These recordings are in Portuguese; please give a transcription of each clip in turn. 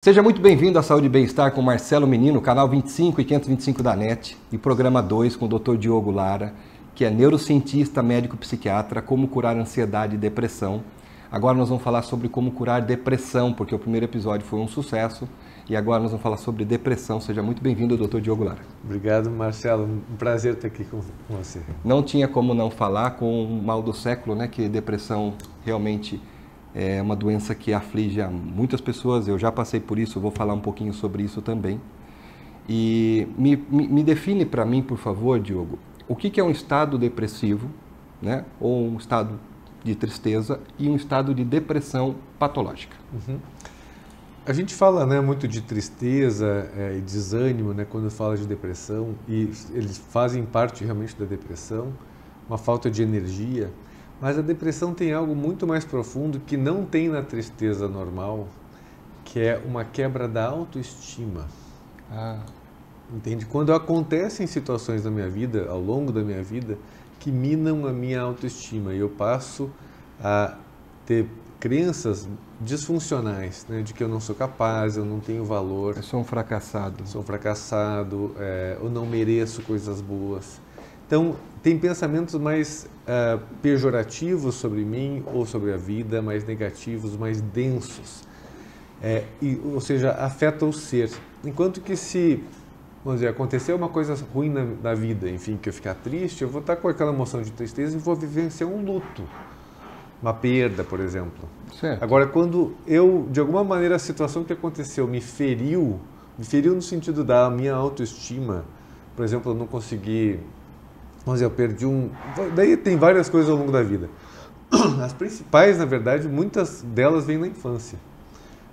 Seja muito bem-vindo à Saúde e Bem-Estar com Marcelo Menino, canal 25 e 525 da NET, e programa 2 com o Dr. Diogo Lara, que é neurocientista, médico psiquiatra, como curar ansiedade e depressão. Agora nós vamos falar sobre como curar depressão, porque o primeiro episódio foi um sucesso, e agora nós vamos falar sobre depressão. Seja muito bem-vindo, Dr. Diogo Lara. Obrigado, Marcelo. Um prazer estar aqui com você. Não tinha como não falar com o mal do século, né, que depressão realmente é uma doença que aflige a muitas pessoas. Eu já passei por isso, vou falar um pouquinho sobre isso também. E me define para mim, por favor, Diogo, o que é um estado depressivo, né? Ou um estado de tristeza e um estado de depressão patológica. A gente fala, né, muito de tristeza e desânimo, né, quando fala de depressão, e eles fazem parte realmente da depressão, uma falta de energia. Mas a depressão tem algo muito mais profundo que não tem na tristeza normal, que é uma quebra da autoestima. Entende? Quando acontecem situações na minha vida, ao longo da minha vida, que minam a minha autoestima, e eu passo a ter crenças disfuncionais, né, de que eu não sou capaz, eu não tenho valor. Eu sou um fracassado. Sou um fracassado, eu não mereço coisas boas. Então, tem pensamentos mais pejorativos sobre mim ou sobre a vida, mais negativos, mais densos. Ou seja, afeta o ser. Enquanto que se, vamos dizer, acontecer uma coisa ruim na vida, enfim, que eu ficar triste, eu vou estar com aquela emoção de tristeza e vou vivenciar um luto. Uma perda, por exemplo. Certo. Agora, quando eu, de alguma maneira, a situação que aconteceu me feriu no sentido da minha autoestima, por exemplo, eu não consegui... Vamos dizer, eu perdi Daí tem várias coisas ao longo da vida. As principais, na verdade, muitas delas vêm na infância.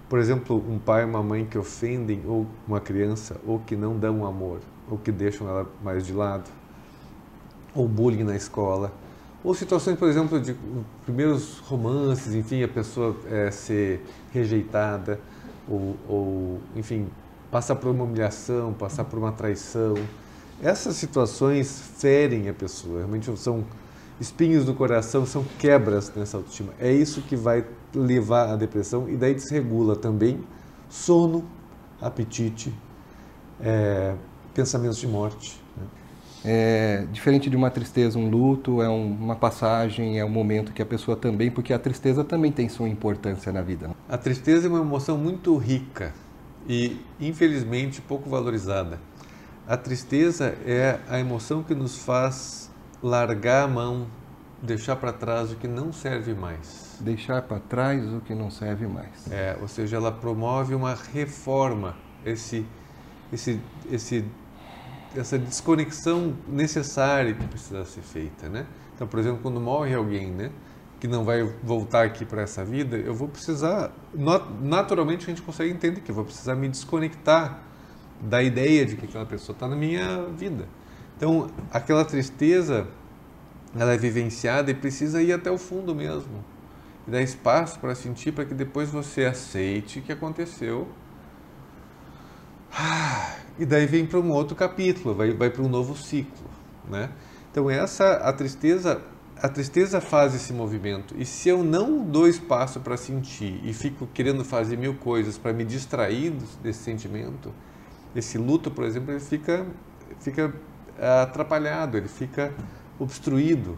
Por exemplo, um pai e uma mãe que ofendem ou uma criança, ou que não dão amor, ou que deixam ela mais de lado. Ou bullying na escola. Ou situações, por exemplo, de primeiros romances, enfim, a pessoa ser rejeitada, ou, enfim, passar por uma humilhação, passar por uma traição. Essas situações ferem a pessoa, realmente são espinhos do coração, são quebras nessa autoestima. É isso que vai levar à depressão e daí desregula também sono, apetite, pensamentos de morte. Diferente de uma tristeza, um luto, é uma passagem, é um momento que a pessoa também, porque a tristeza também tem sua importância na vida. A tristeza é uma emoção muito rica e, infelizmente, pouco valorizada. A tristeza é a emoção que nos faz largar a mão, deixar para trás o que não serve mais. Deixar para trás o que não serve mais. Ou seja, ela promove uma reforma, essa desconexão necessária que precisa ser feita, né? Então, por exemplo, quando morre alguém, né, que não vai voltar aqui para essa vida, eu vou precisar, naturalmente a gente consegue entender que eu vou precisar me desconectar da ideia de que aquela pessoa está na minha vida. Então, aquela tristeza, ela é vivenciada e precisa ir até o fundo mesmo. E dar espaço para sentir, para que depois você aceite o que aconteceu. E daí vem para um outro capítulo, vai para um novo ciclo, né? Então, a tristeza faz esse movimento. E se eu não dou espaço para sentir e fico querendo fazer mil coisas para me distrair desse sentimento, esse luto, por exemplo, ele fica atrapalhado, ele fica obstruído.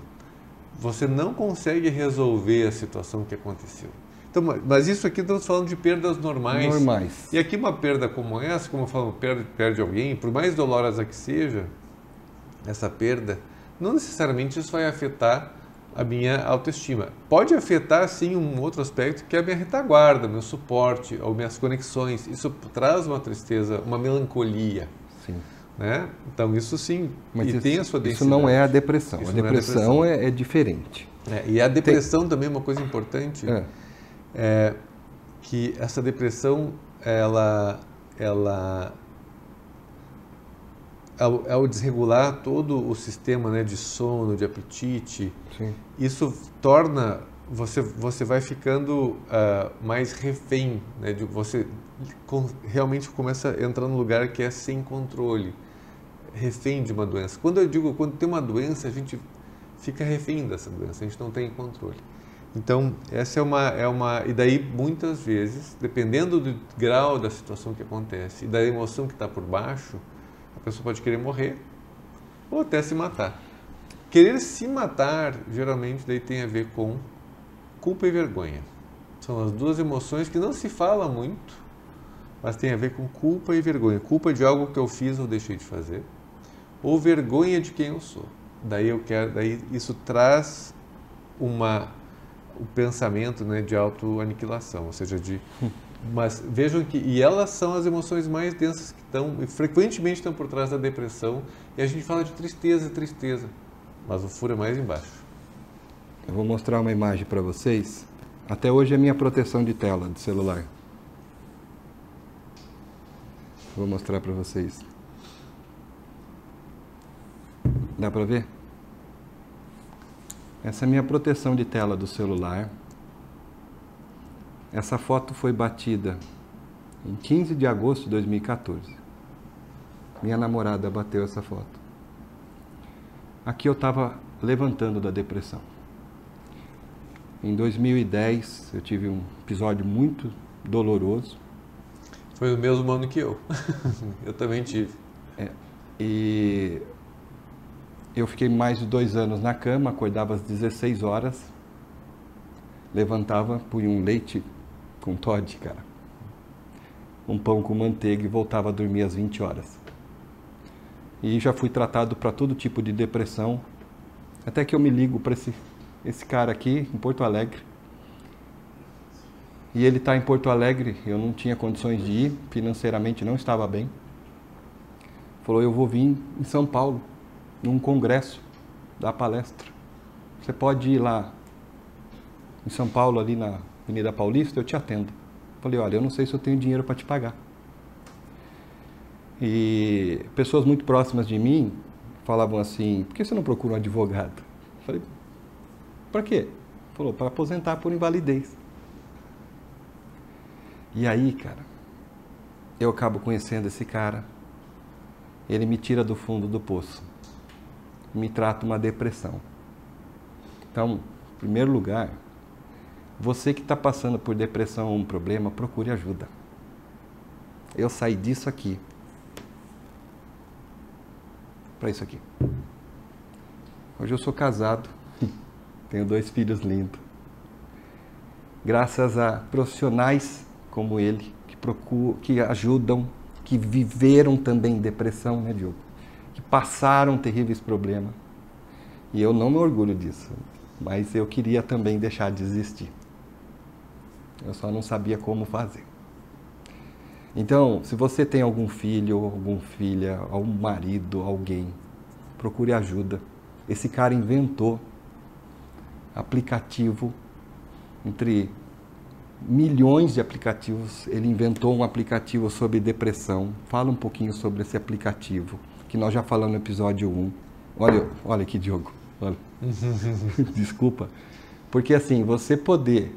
Você não consegue resolver a situação que aconteceu. Então, mas isso aqui estamos falando de perdas normais. E aqui uma perda como essa, como eu falo, perde alguém, por mais dolorosa que seja essa perda, não necessariamente isso vai afetar a minha autoestima. Pode afetar, sim, um outro aspecto, que é a minha retaguarda, meu suporte, ou minhas conexões. Isso traz uma tristeza, uma melancolia. Sim. Né? Então, isso sim, mas tem a sua densidade. Isso não é a depressão. Isso a depressão é diferente. E a depressão também é uma coisa importante, que essa depressão, ao desregular todo o sistema, né, de sono, de apetite, sim, isso torna, você vai ficando mais refém, né, você realmente começa a entrar num lugar que é sem controle, refém de uma doença. Quando tem uma doença, a gente fica refém dessa doença, a gente não tem controle. Então, essa é uma... E daí, muitas vezes, dependendo do grau da situação que acontece e da emoção que está por baixo, a pessoa pode querer morrer ou até se matar. Querer se matar, geralmente, daí tem a ver com culpa e vergonha. São as duas emoções que não se fala muito, mas tem a ver com culpa e vergonha. Culpa de algo que eu fiz ou deixei de fazer, ou vergonha de quem eu sou. Daí isso traz o pensamento, né, de autoaniquilação, ou seja, mas vejam e elas são as emoções mais densas que frequentemente estão por trás da depressão, e a gente fala de tristeza, mas o furo é mais embaixo. Eu vou mostrar uma imagem para vocês. Até hoje é minha proteção de tela do celular. Vou mostrar para vocês. Dá para ver? Essa é a minha proteção de tela do celular. Essa foto foi batida em 15 de agosto de 2014. Minha namorada bateu essa foto. Aqui eu estava levantando da depressão. Em 2010 eu tive um episódio muito doloroso. Foi no mesmo ano que eu. Eu também tive. E eu fiquei mais de 2 anos na cama, acordava às 16 horas, levantava, punha um leite com Toddy, cara, um pão com manteiga e voltava a dormir às 20 horas. E já fui tratado para todo tipo de depressão, até que eu me ligo para esse cara aqui, em Porto Alegre. E ele está em Porto Alegre, eu não tinha condições de ir, financeiramente não estava bem. Falou, eu vou vir em São Paulo, num congresso, dar palestra. Você pode ir lá em São Paulo, ali na Avenida Paulista, eu te atendo. Falei, olha, eu não sei se eu tenho dinheiro para te pagar. E pessoas muito próximas de mim falavam assim, por que você não procura um advogado? Falei, para quê? Falou, para aposentar por invalidez. E aí, cara, eu acabo conhecendo esse cara, ele me tira do fundo do poço, me trata uma depressão. Então, em primeiro lugar, você que está passando por depressão ou um problema, procure ajuda. Eu saí disso aqui para isso aqui. Hoje eu sou casado, tenho 2 filhos lindos. Graças a profissionais como ele, que ajudam, que viveram também depressão, né, Diogo? Que passaram terríveis problemas. E eu não me orgulho disso, mas eu queria também deixar de existir. Eu só não sabia como fazer. Então, se você tem algum filho, alguma filha, algum marido, alguém, procure ajuda. Esse cara inventou aplicativo, entre milhões de aplicativos, ele inventou um aplicativo sobre depressão. Fala um pouquinho sobre esse aplicativo, que nós já falamos no episódio 1. Olha aqui, Diogo. Olha. Desculpa. Porque assim, você poder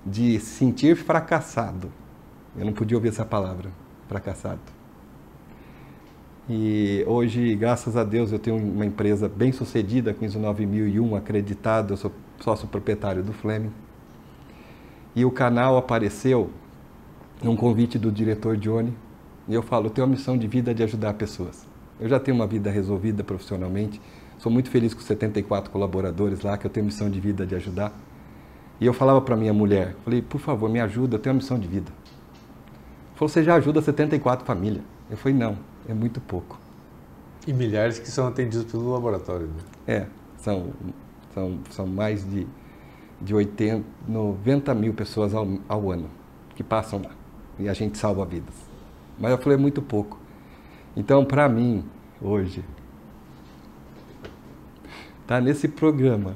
de se sentir fracassado, eu não podia ouvir essa palavra, fracassado. E hoje, graças a Deus, eu tenho uma empresa bem sucedida, com ISO 9001, acreditado, eu sou sócio proprietário do Fleming. E o canal apareceu num convite do diretor Johnny, e eu falo, eu tenho a missão de vida de ajudar pessoas. Eu já tenho uma vida resolvida profissionalmente, sou muito feliz com 74 colaboradores lá, que eu tenho missão de vida de ajudar. E eu falava para minha mulher, falei, por favor, me ajuda, eu tenho uma missão de vida. Falou, você já ajuda 74 famílias? Eu falei, não, é muito pouco. E milhares que são atendidos pelo laboratório, né? São mais de 80, 90 mil pessoas ao ano que passam lá. E a gente salva vidas. Mas eu falei, é muito pouco. Então, para mim, hoje, tá nesse programa,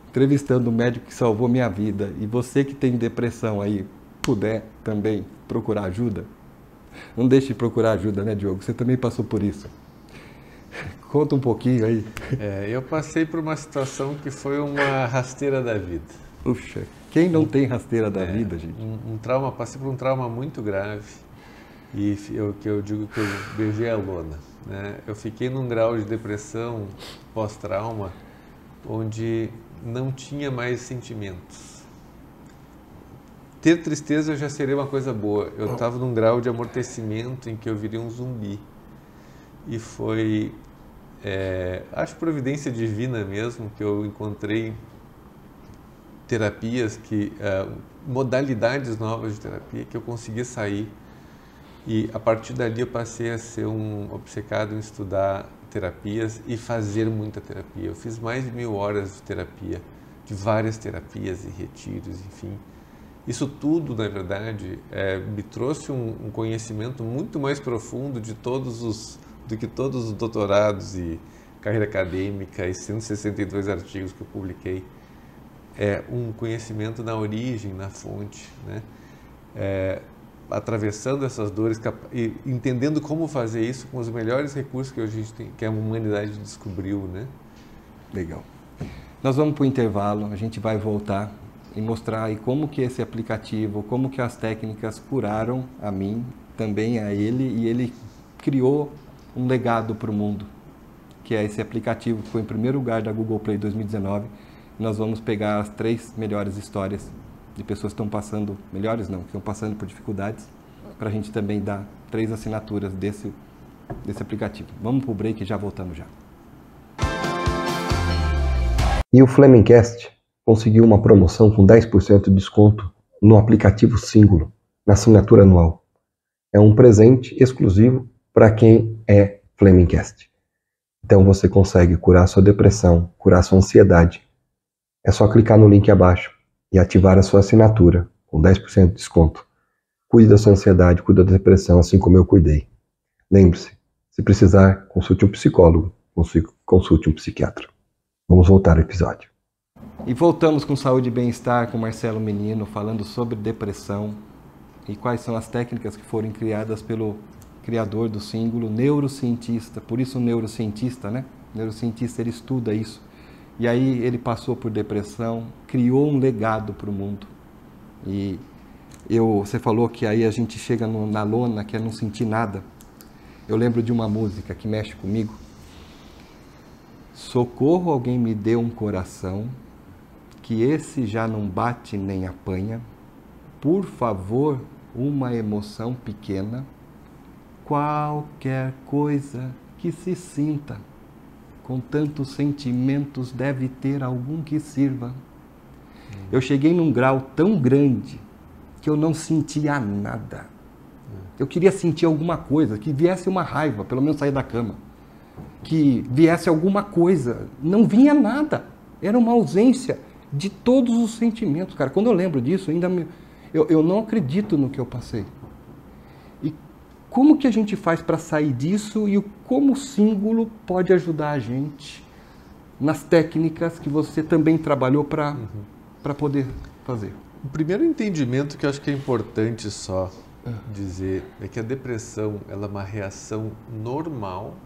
entrevistando um médico que salvou minha vida, e você que tem depressão aí, puder também procurar ajuda, não deixe de procurar ajuda, né, Diogo? Você também passou por isso. Conta um pouquinho aí. Eu passei por uma situação que foi uma rasteira da vida. Puxa, quem não tem rasteira da vida, gente? Passei por um trauma muito grave, e eu digo que eu beijei a lona, né? Eu fiquei num grau de depressão pós-trauma, onde não tinha mais sentimentos. Ter tristeza já seria uma coisa boa. Eu estava num grau de amortecimento em que eu viria um zumbi. E foi, acho providência divina mesmo, que eu encontrei terapias, modalidades novas de terapia, que eu consegui sair. E a partir dali eu passei a ser um obcecado em estudar terapias e fazer muita terapia. Eu fiz mais de 1000 horas de terapia, de várias terapias e retiros, enfim. Isso tudo, na verdade, me trouxe um conhecimento muito mais profundo do que todos os doutorados e carreira acadêmica e 162 artigos que eu publiquei. É um conhecimento na origem, na fonte, né? Atravessando essas dores e entendendo como fazer isso com os melhores recursos que a gente tem, que a humanidade descobriu, né? Legal. Nós vamos para o intervalo, a gente vai voltar e mostrar aí como que esse aplicativo, como que as técnicas curaram a mim, também a ele, e ele criou um legado para o mundo, que é esse aplicativo que foi em primeiro lugar da Google Play 2019. Nós vamos pegar as 3 melhores histórias de pessoas que estão passando, melhores não, que estão passando por dificuldades, para a gente também dar 3 assinaturas desse aplicativo. Vamos para o break e já voltamos já. E o Flemingcast conseguiu uma promoção com 10% de desconto no aplicativo Símbolo, na assinatura anual. É um presente exclusivo para quem é Flemingcast. Então você consegue curar sua depressão, curar sua ansiedade. É só clicar no link abaixo e ativar a sua assinatura com 10% de desconto. Cuide da sua ansiedade, cuide da depressão, assim como eu cuidei. Lembre-se, se precisar, consulte um psicólogo, consulte um psiquiatra. Vamos voltar ao episódio. E voltamos com Saúde e Bem-Estar, com Marcelo Menino, falando sobre depressão e quais são as técnicas que foram criadas pelo criador do símbolo, neurocientista, por isso neurocientista, né? Neurocientista, ele estuda isso. E aí ele passou por depressão, criou um legado para o mundo. E você falou que aí a gente chega na lona, que é não sentir nada. Eu lembro de uma música que mexe comigo. Socorro, alguém me dê um coração, que esse já não bate nem apanha. Por favor, uma emoção pequena, qualquer coisa que se sinta. Com tantos sentimentos deve ter algum que sirva. Eu cheguei num grau tão grande que eu não sentia nada. Eu queria sentir alguma coisa, que viesse uma raiva, pelo menos sair da cama. Que viesse alguma coisa. Não vinha nada. Era uma ausência de todos os sentimentos, cara. Quando eu lembro disso, eu não acredito no que eu passei. E como que a gente faz para sair disso e como o símbolo pode ajudar a gente nas técnicas que você também trabalhou para poder fazer? O primeiro entendimento que eu acho que é importante só dizer é que a depressão ela é uma reação normal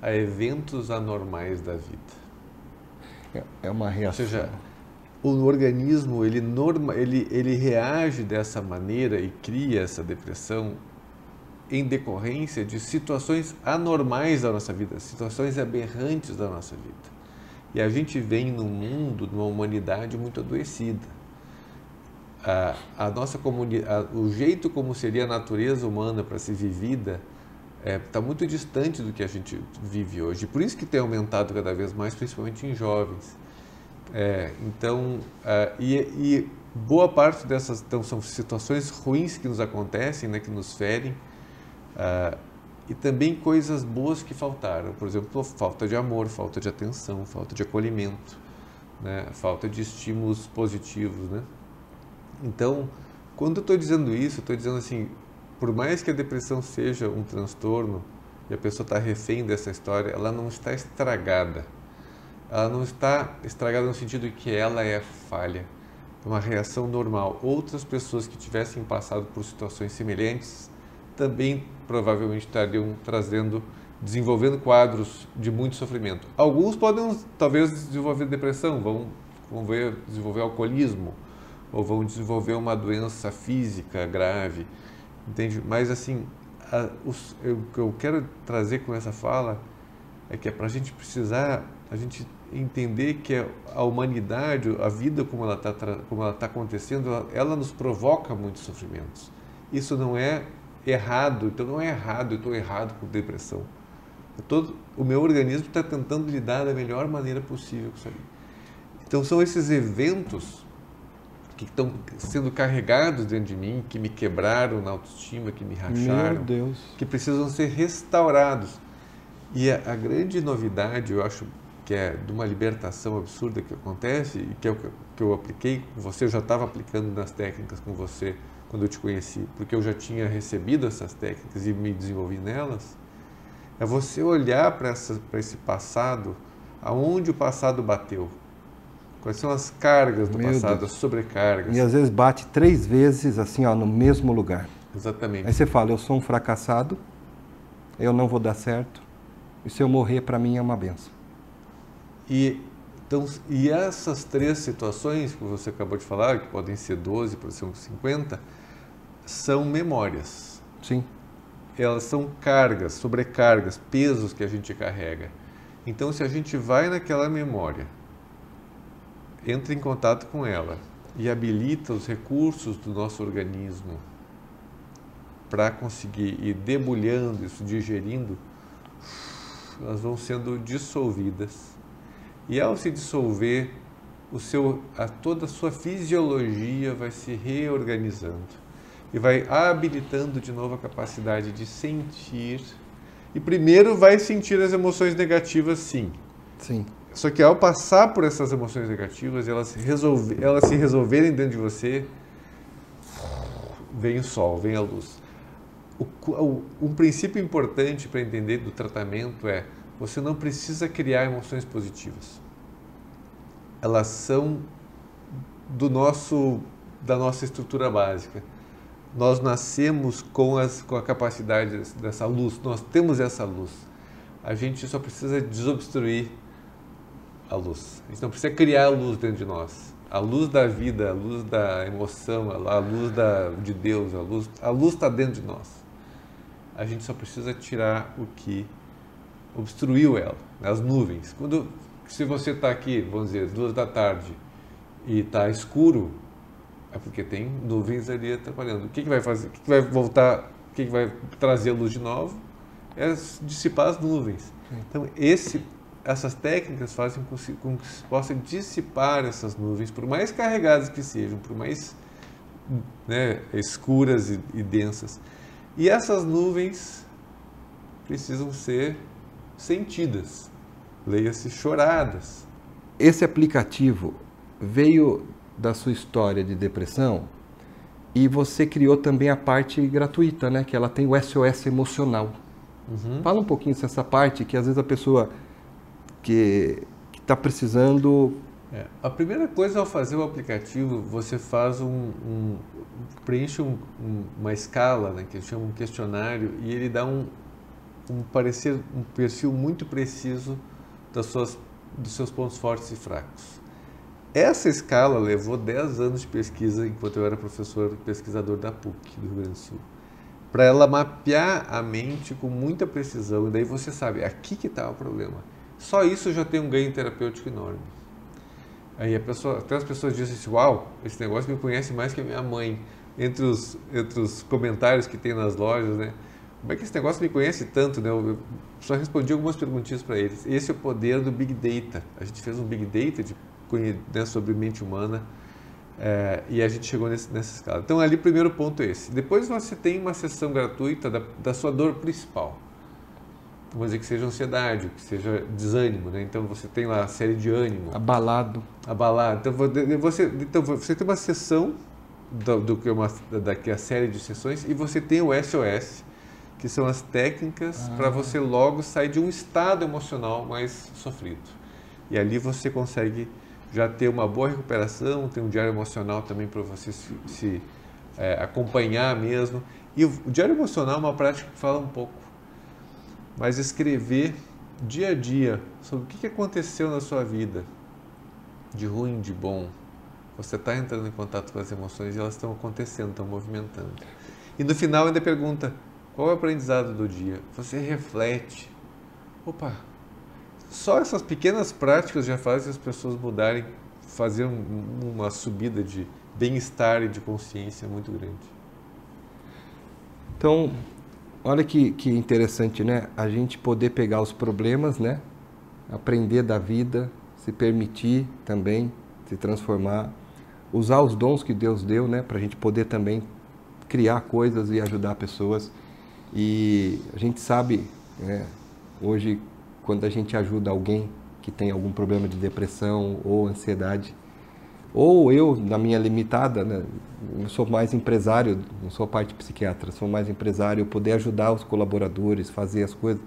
a eventos anormais da vida. É uma reação. Ou seja, o organismo ele reage dessa maneira e cria essa depressão em decorrência de situações anormais da nossa vida, situações aberrantes da nossa vida. E a gente vem num mundo, numa humanidade muito adoecida. A nossa comunidade, o jeito como seria a natureza humana para ser vivida está muito distante do que a gente vive hoje. Por isso que tem aumentado cada vez mais, principalmente em jovens. Então, boa parte dessas são situações ruins que nos acontecem, né, que nos ferem, e também coisas boas que faltaram. Por exemplo, falta de amor, falta de atenção, falta de acolhimento, né, falta de estímulos positivos, né? Então, quando eu estou dizendo isso, eu estou dizendo assim, por mais que a depressão seja um transtorno e a pessoa está refém dessa história, ela não está estragada. Ela não está estragada no sentido de que ela é falha. É uma reação normal. Outras pessoas que tivessem passado por situações semelhantes também provavelmente estariam desenvolvendo quadros de muito sofrimento. Alguns podem talvez desenvolver depressão, vão desenvolver alcoolismo, ou vão desenvolver uma doença física grave, entende? Mas assim, o que eu quero trazer com essa fala é que é para a gente precisar, a gente entender que a humanidade, a vida como ela está acontecendo, ela nos provoca muitos sofrimentos. Isso não é errado, então não é errado, eu estou errado com depressão. O meu organismo está tentando lidar da melhor maneira possível com isso aí. Então são esses eventos que estão sendo carregados dentro de mim, que me quebraram na autoestima, que me racharam, Meu Deus. que precisam ser restaurados. E a grande novidade, eu acho, que é de uma libertação absurda que acontece, e que é o que eu apliquei com você, eu já estava aplicando nas técnicas com você quando eu te conheci, porque eu já tinha recebido essas técnicas e me desenvolvi nelas, é você olhar para esse passado, aonde o passado bateu. Quais são as cargas do passado, as sobrecargas. E às vezes bate 3 vezes assim, ó, no mesmo lugar. Exatamente. Aí você fala, eu sou um fracassado, eu não vou dar certo, e se eu morrer, para mim é uma benção. E essas 3 situações que você acabou de falar, que podem ser 12, podem ser 50, são memórias. Sim. Elas são cargas, sobrecargas, pesos que a gente carrega. Então, se a gente vai naquela memória, entra em contato com ela e habilita os recursos do nosso organismo para conseguir ir debulhando isso, digerindo, elas vão sendo dissolvidas. E ao se dissolver, toda a sua fisiologia vai se reorganizando e vai habilitando de novo a capacidade de sentir. E primeiro vai sentir as emoções negativas, sim. Sim. Só que ao passar por essas emoções negativas, elas se resolverem dentro de você, vem o sol, vem a luz. Um princípio importante para entender do tratamento é: você não precisa criar emoções positivas. Elas são da nossa estrutura básica. Nós nascemos com a capacidade dessa luz, nós temos essa luz. A gente só precisa desobstruir a luz. A gente não precisa criar a luz dentro de nós. A luz da vida, a luz da emoção, a luz de Deus, a luz está dentro de nós. A gente só precisa tirar o que obstruiu ela, as nuvens. Se você está aqui, vamos dizer, 2 da tarde e está escuro, é porque tem nuvens ali atrapalhando. O que vai fazer? O que vai voltar? O que vai trazer a luz de novo? É dissipar as nuvens. Então, essas técnicas fazem com que se possa dissipar essas nuvens, por mais carregadas que sejam, por mais escuras e densas. E essas nuvens precisam ser sentidas, leia-se choradas. Esse aplicativo veio da sua história de depressão e você criou também a parte gratuita, né? Que ela tem o SOS emocional. Uhum. Fala um pouquinho dessa parte, que às vezes a pessoa que está precisando... A primeira coisa ao fazer o aplicativo, você faz preenche uma escala, né, que chama um questionário, e ele dá um perfil muito preciso dos seus pontos fortes e fracos. Essa escala levou 10 anos de pesquisa, enquanto eu era professor e pesquisador da PUC, do Rio Grande do Sul, para ela mapear a mente com muita precisão, e daí você sabe, aqui que está o problema. Só isso já tem um ganho terapêutico enorme. Aí até as pessoas dizem assim, uau, esse negócio me conhece mais que a minha mãe. Entre os comentários que tem nas lojas, né? Como é que esse negócio me conhece tanto, né? Eu só respondi algumas perguntinhas para eles. Esse é o poder do Big Data. A gente fez um Big Data sobre mente humana e a gente chegou nessa escala. Então, ali, o primeiro ponto é esse. Depois você tem uma sessão gratuita da sua dor principal. Vamos dizer que seja ansiedade, que seja desânimo, né? Então você tem lá a série de ânimo. Abalado. Então você tem uma sessão daqui a série de sessões, e você tem o SOS, que são as técnicas para você logo sair de um estado emocional mais sofrido. E ali você consegue já ter uma boa recuperação, tem um diário emocional também para você se acompanhar mesmo. E o diário emocional é uma prática que fala um pouco, mas escrever dia a dia sobre o que aconteceu na sua vida, de ruim, de bom. Você está entrando em contato com as emoções e elas estão acontecendo, estão movimentando. E no final ainda pergunta, qual é o aprendizado do dia? Você reflete. Opa, Só essas pequenas práticas já fazem as pessoas mudarem, fazer uma subida de bem-estar e de consciência muito grande. Então, olha que interessante, né? A gente poder pegar os problemas, né? Aprender da vida, se permitir também se transformar, usar os dons que Deus deu, né? Para a gente poder também criar coisas e ajudar pessoas. E a gente sabe, né? Hoje, quando a gente ajuda alguém que tem algum problema de depressão ou ansiedade, ou eu, na minha limitada, né, eu sou mais empresário, não sou parte psiquiatra, sou mais empresário, eu poder ajudar os colaboradores, fazer as coisas,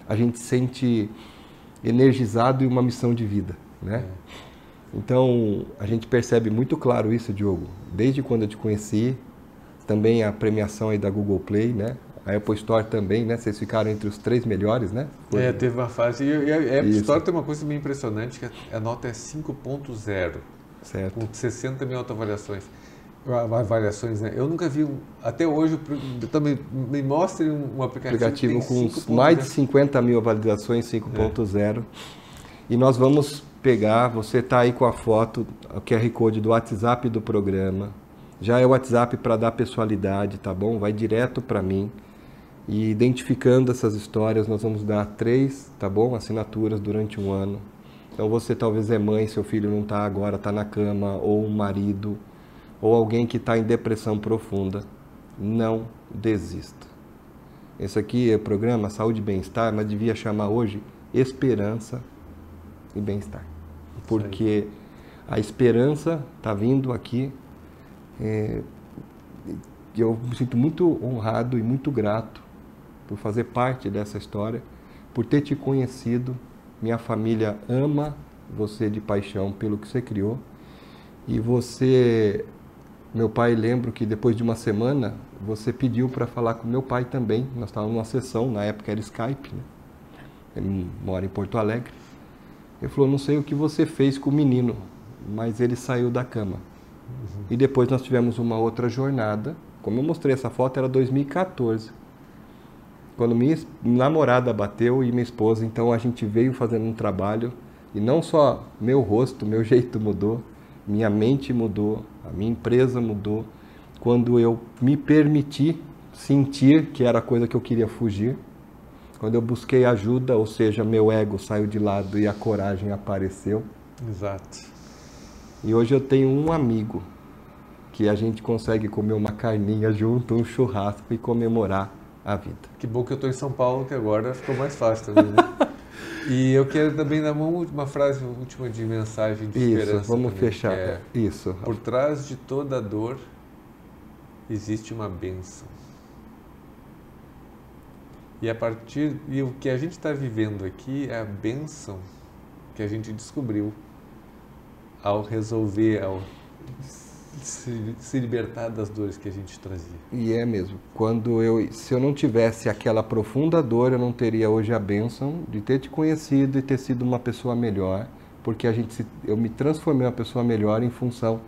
a gente se sente energizado e uma missão de vida, né? Então, a gente percebe muito claro isso, Diogo, desde quando eu te conheci, também a premiação aí da Google Play, né? A Apple Store também, né? Vocês ficaram entre os 3 melhores, né? Teve uma fase. E a Apple Store tem uma coisa bem impressionante, que a nota é 5.0. Certo. Com 60 mil avaliações, né? Eu nunca vi, até hoje, também me mostrem um aplicativo com mais de 50 mil validações, 5.0. E nós vamos pegar, você está aí com a foto, o QR Code do WhatsApp do programa. Já é o WhatsApp para dar pessoalidade, tá bom? Vai direto para mim. E identificando essas histórias, nós vamos dar 3, tá bom? Assinaturas durante um ano. Então você talvez é mãe, seu filho não está agora, está na cama, ou um marido, ou alguém que está em depressão profunda. Não desista. Esse aqui é o programa Saúde e Bem-Estar, mas devia chamar hoje Esperança e Bem-Estar. Porque a esperança está vindo aqui. Eu me sinto muito honrado e muito grato por fazer parte dessa história, por ter te conhecido. Minha família ama você de paixão pelo que você criou. E você, meu pai, lembro que depois de uma semana, você pediu para falar com meu pai também. Nós estávamos numa sessão, na época era Skype, né? Ele mora em Porto Alegre. Ele falou, não sei o que você fez com o menino, mas ele saiu da cama. E depois nós tivemos uma outra jornada. Como eu mostrei essa foto, era 2014. Quando minha namorada bateu e minha esposa, então a gente veio fazendo um trabalho. E não só meu rosto, meu jeito mudou, minha mente mudou, a minha empresa mudou. Quando eu me permiti sentir que era a coisa que eu queria fugir. Quando eu busquei ajuda, ou seja, meu ego saiu de lado e a coragem apareceu. Exato. E hoje eu tenho um amigo que a gente consegue comer uma carninha junto, um churrasco e comemorar a vida. Que bom que eu estou em São Paulo, que agora ficou mais fácil também, né? E eu quero também dar uma frase última de mensagem de esperança. Isso, vamos também, fechar. Isso. Por trás de toda dor existe uma bênção. E o que a gente está vivendo aqui é a bênção que a gente descobriu ao resolver, ao se libertar das dores que a gente trazia. E é mesmo. Se eu não tivesse aquela profunda dor, eu não teria hoje a bênção de ter te conhecido e ter sido uma pessoa melhor, porque eu me transformei uma pessoa melhor em função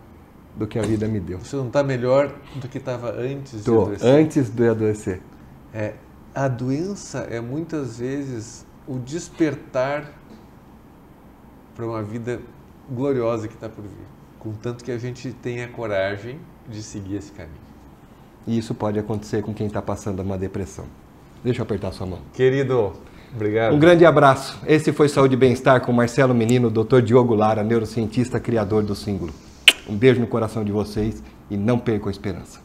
do que a vida me deu. Você não está melhor do que estava antes de adoecer? Antes de adoecer. A doença é muitas vezes o despertar para uma vida gloriosa que está por vir, contanto que a gente tenha coragem de seguir esse caminho. E isso pode acontecer com quem está passando uma depressão. Deixa eu apertar sua mão. Querido, obrigado. Um grande abraço. Esse foi Saúde e Bem-Estar com Marcelo Menino, Dr. Diogo Lara, neurocientista, criador do Símbolo. Um beijo no coração de vocês e não percam a esperança.